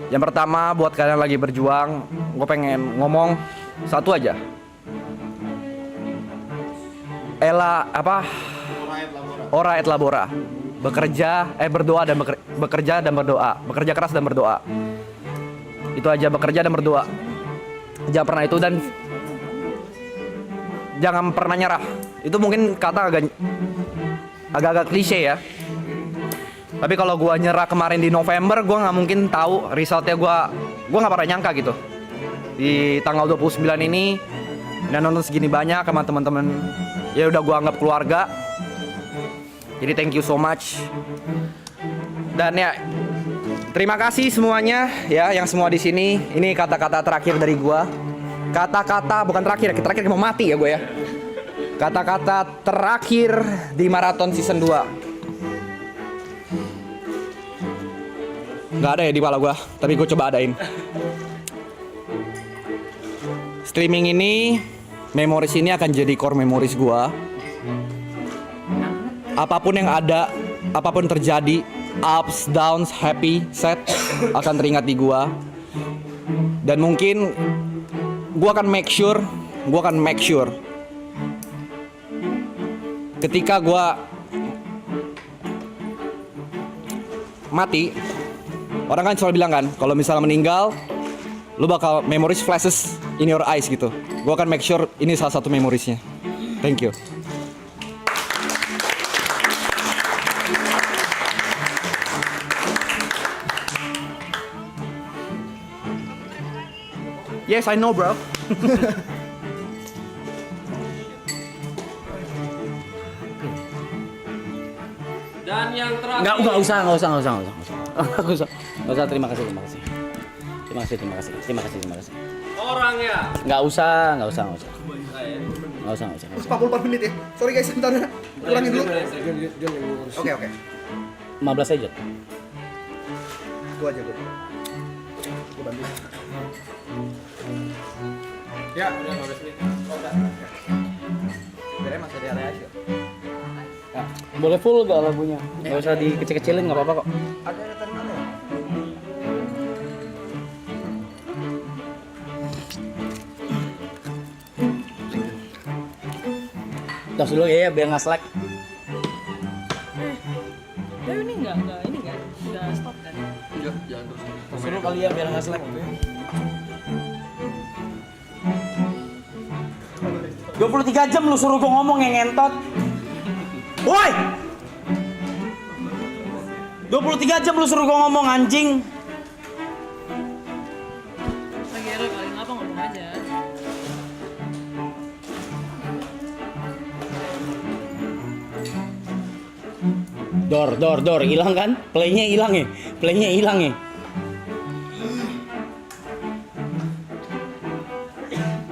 Yang pertama buat kalian lagi berjuang, gue pengen ngomong satu aja. Ora et labora. Berdoa dan bekerja dan berdoa. Bekerja keras dan berdoa. Itu aja, bekerja dan berdoa. Jangan pernah itu dan jangan pernah nyerah. Itu mungkin kata agak-agak klise ya. Tapi kalau gue nyerah kemarin di November, gue nggak mungkin tahu resultnya. Gue nggak pernah nyangka gitu. Di tanggal 29 ini dan nonton segini banyak sama teman-teman. Ya udah gue anggap keluarga. Jadi thank you so much. Dan ya terima kasih semuanya ya yang semua di sini. Ini kata-kata terakhir dari gue. Kata-kata bukan terakhir mau mati ya gue ya. Kata-kata terakhir di maraton season 2. Nggak ada ya di kepala gue, tapi gue coba adain. Streaming ini, memories ini akan jadi core memories gue. Apapun yang ada, apapun terjadi, ups, downs, happy, sad, akan teringat di gue. Dan mungkin gue akan make sure ketika gue mati, orang kan selalu bilang kan, kalau misalnya meninggal, lu bakal memories flashes in your eyes gitu. Gue akan make sure ini salah satu memoriesnya. Thank you. Yes, I know, bro. Dan yang terakhir. Nggak usah. Terima kasih. Orangnya. Nggak usah. 44 menit ya. Sorry guys, bentar ya. Kurangin dulu. Oke. 15 aja. Gua aja gue. Gua bantu. Ya, udah 15 menit. Biar masih ada aja. Ya, boleh full gak lagunya? Nggak usah dikecil-kecilin, nggak apa-apa kok. Ada terminal. Tos dulu ya, biar nggak slack. Tapi ini nggak stop kan? Jangan terus. Tos dulu kali ya, biar nggak slack. 23 jam lu suruh gua ngomong yang ngentot. Woi! 23 jam lu suruh gua ngomong anjing. Lagi ada kali ngapa ngomong aja. Dor, hilang kan? Playnya hilang ya.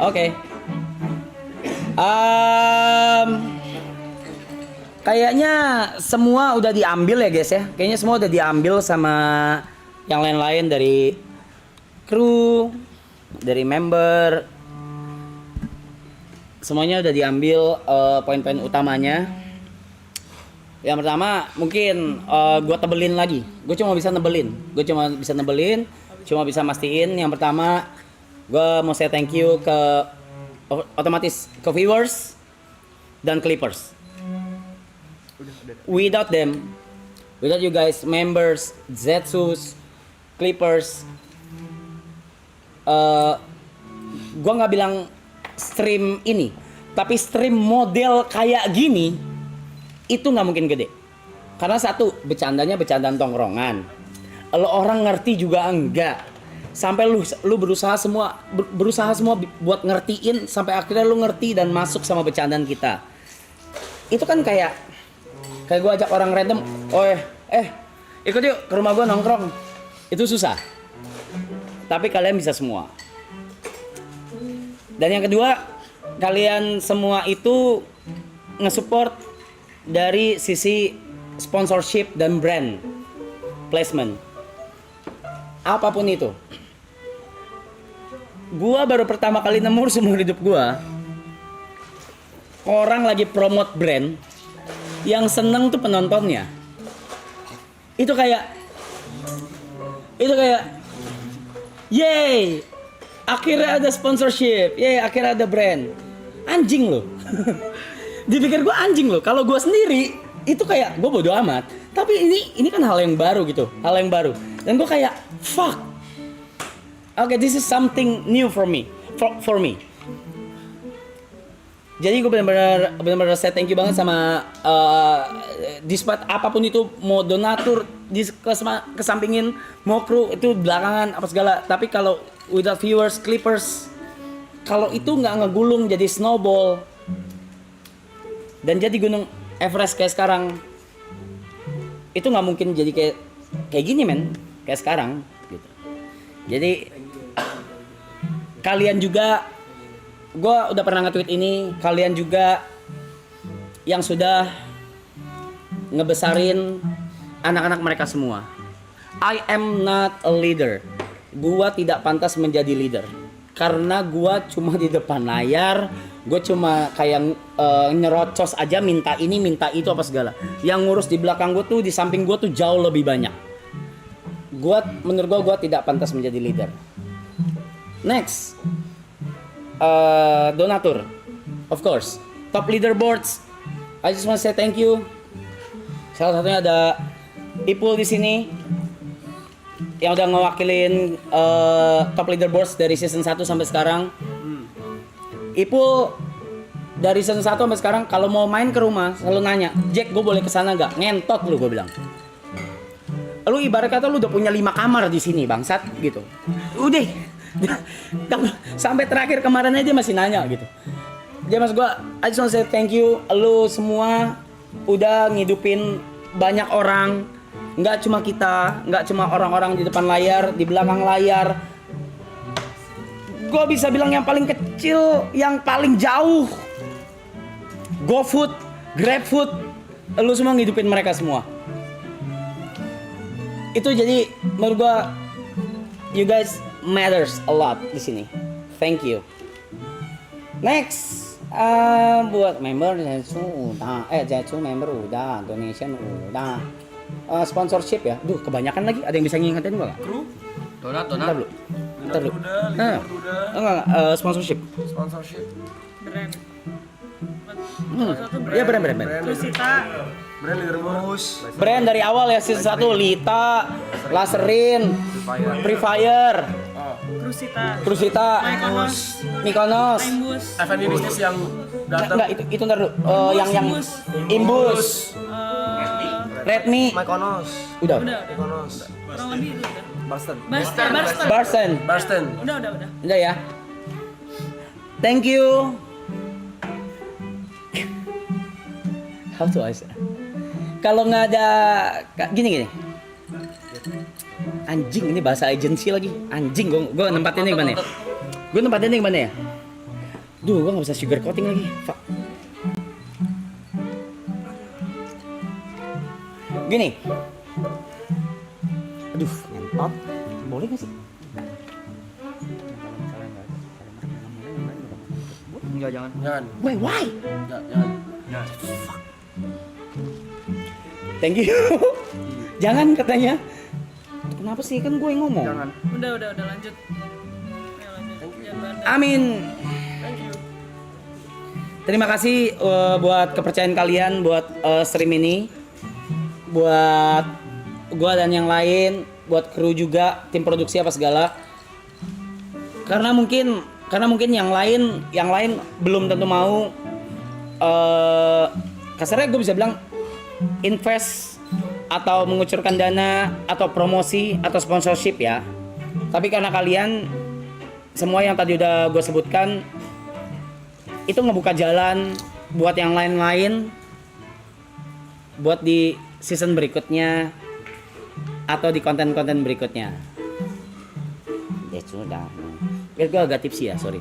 Oke. Kayaknya semua udah diambil ya guys ya. Kayaknya semua udah diambil sama yang lain-lain dari kru, dari member. Semuanya udah diambil poin-poin utamanya. Yang pertama mungkin gue tebelin lagi. Gue cuma bisa nebelin. Cuma bisa mastiin. Yang pertama gue mau say thank you ke otomatis ke viewers dan clippers. Without them, without you guys, members, Zetsus, clippers, gue nggak bilang stream ini, tapi stream model kayak gini itu nggak mungkin gede. Karena satu, bercandaan tongkrongan. Lo orang ngerti juga enggak. Sampai lu berusaha semua buat ngertiin sampai akhirnya lu ngerti dan masuk sama bercandaan kita. Itu kan kayak gue ajak orang random, ikut yuk ke rumah gue nongkrong. Itu susah. Tapi kalian bisa semua. Dan yang kedua, kalian semua itu nge-support dari sisi sponsorship dan brand placement. Apapun itu. Gua baru pertama kali nemu seumur hidup gua orang lagi promote brand yang seneng tuh penontonnya. Itu kayak yeay, akhirnya ada sponsorship, yeay, akhirnya ada brand. Anjing loh. Dipikir gue anjing loh. Kalau gue sendiri itu kayak gue bodo amat. Tapi ini kan hal yang baru gitu, Dan gue kayak fuck. Okay, this is something new for me. Jadi gue benar-benar say thank you banget sama despite apapun itu, mau donatur kesampingin, mau kru itu belakangan apa segala. Tapi kalau without viewers, clippers, kalau itu nggak ngegulung jadi snowball dan jadi gunung Everest kayak sekarang, itu nggak mungkin jadi kayak gini men, kayak sekarang gitu. Jadi kalian juga, gue udah pernah nge-tweet ini, kalian juga yang sudah ngebesarin anak-anak mereka semua. I am not a leader. Gue tidak pantas menjadi leader. Karena gue cuma di depan layar, gue cuma kayak nyerocos aja, minta ini, minta itu apa segala. Yang ngurus di belakang gue tuh, di samping gue tuh jauh lebih banyak. Menurut gue tidak pantas menjadi leader. Next, donatur, of course, top leaderboards. I just want to say thank you. Salah satunya ada Ipul di sini yang udah ngewakilin top leaderboards dari season 1 sampai sekarang. Ipul dari season 1 sampai sekarang kalau mau main ke rumah selalu nanya, "Jack, gue boleh kesana gak?" Ngentot lu, gue bilang. Lu ibarat kata lu udah punya 5 kamar di sini, bangsat gitu. Udah. Sampai terakhir kemarin aja masih nanya gitu. Dia mas gue, I just want to say thank you. Lu semua udah ngidupin banyak orang. Nggak cuma kita, nggak cuma orang-orang di depan layar, di belakang layar. Gue bisa bilang yang paling kecil, yang paling jauh, GoFood, GrabFood, lu semua ngidupin mereka semua. Itu jadi menurut gue, you guys matters a lot di sini. Thank you. Next, buat member Zetsu udah, Zetsu member udah, donation udah. Sponsorship ya, duh kebanyakan lagi. Ada yang bisa ngingetin gua nggak? Kru, Donat. Ntar dulu. Enggak, sponsorship. Brand. Iya brand. Krusita, brand leaderboard, Brand dari awal ya season 1, Lita, Laserin, Free Fire, Krusita, Mykonos, Imbus, F&B bisnis yang datang. enggak itu ntar dulu. Yang Imbus, Redmi. Mykonos. Udah. Mykonos. Kurang lebih itu udah. Boston. Barsten. Barsten. Udah. Udah ya. Thank you. How to I say? Kalau nggak ada gini. Anjing, ini bahasa agensi lagi. Anjing, gue nempatinnya gimana ya? Gue nempatinnya gimana ya? Duh, gue nggak bisa sugar coating lagi. Fuck. Gini. Aduh, ngentot. Boleh nggak sih? Enggak, jangan. Jangan. Why? Jangan. Thank you. Jangan katanya. Kenapa sih, kan gue yang ngomong? Jangan. Udah lanjut. Ayo lanjut. Jangan banda. Amin. Terima kasih buat kepercayaan kalian buat stream ini. Buat gua dan yang lain, buat kru juga, tim produksi apa segala. Karena mungkin yang lain belum tentu mau kasarnya gue bisa bilang invest atau mengucurkan dana atau promosi atau sponsorship ya. Tapi karena kalian semua yang tadi udah gue sebutkan itu ngebuka jalan buat yang lain-lain buat di season berikutnya atau di konten-konten berikutnya. Ya sudah. Biar gue agak tipsy ya, sorry.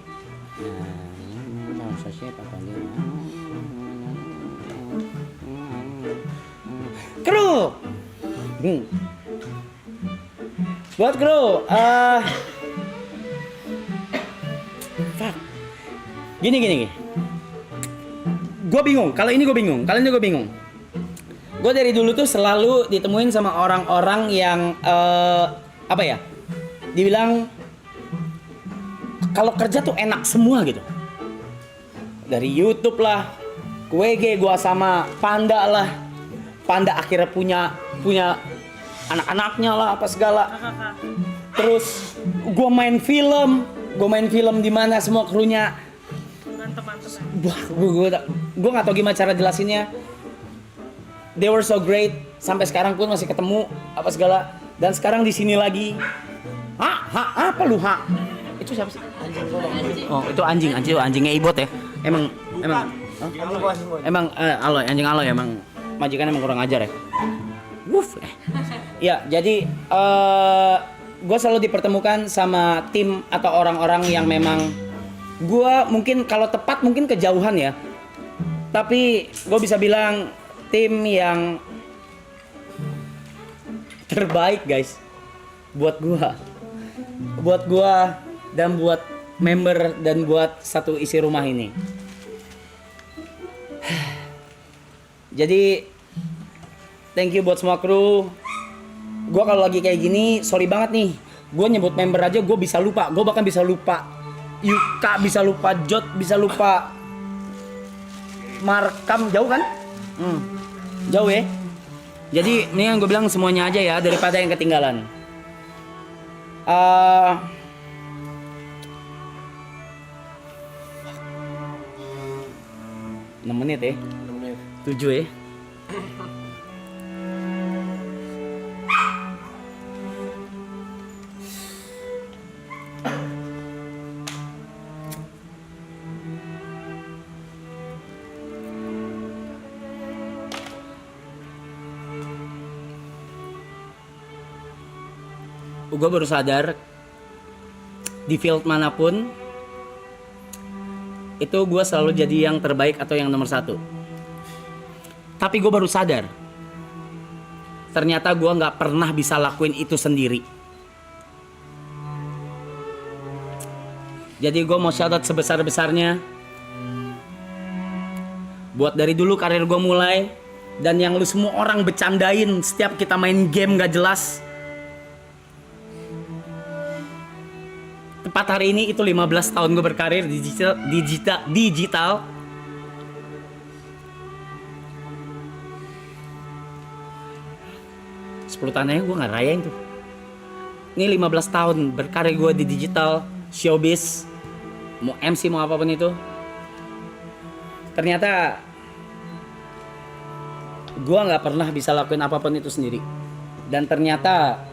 Kru. Buat kru, fuck. Gini. Gue bingung. Kali ini gue bingung. Gue dari dulu tuh selalu ditemuin sama orang-orang yang apa ya? Dibilang kalau kerja tuh enak semua gitu. Dari YouTube lah, WG gua sama Panda lah. Panda akhirnya punya anak-anaknya lah apa segala. Terus gua main film di mana semua krunya. Mantep. Gua nggak tahu gimana cara jelasinnya. They were so great, sampai sekarang pun masih ketemu apa segala, dan sekarang di sini lagi. Apa lu ha? Itu siapa sih? Oh, itu anjingnya Ibot ya. Emang aloy, anjing aloy emang majikan emang kurang ajar ya. Wuff. Ya, jadi gue selalu dipertemukan sama tim atau orang-orang yang memang gue mungkin kalau tepat mungkin kejauhan ya. Tapi gue bisa bilang tim yang terbaik guys buat gua dan buat member dan buat satu isi rumah ini. Jadi thank you buat semua kru. Gua kalau lagi kayak gini sorry banget nih, gua nyebut member aja gua bisa lupa, gua bahkan bisa lupa Yuka, bisa lupa Jot, bisa lupa Markam. Jauh kan? Jauh ya. Jadi ini yang gue bilang semuanya aja ya daripada yang ketinggalan. 6 menit ya. 7 ya. Gue baru sadar di field manapun itu gue selalu jadi yang terbaik atau yang nomor 1. Tapi gue baru sadar ternyata gue nggak pernah bisa lakuin itu sendiri. Jadi gue mau shout out sebesar-besarnya buat dari dulu karir gue mulai dan yang lu semua orang bercandain setiap kita main game gak jelas. Tepat hari ini itu 15 tahun gue berkarir di digital. Tahunnya gue gak rayain tuh. Ini 15 tahun berkarir gue di digital, showbiz, mau MC mau apapun itu. Ternyata gua nggak pernah bisa lakuin apapun itu sendiri. Dan ternyata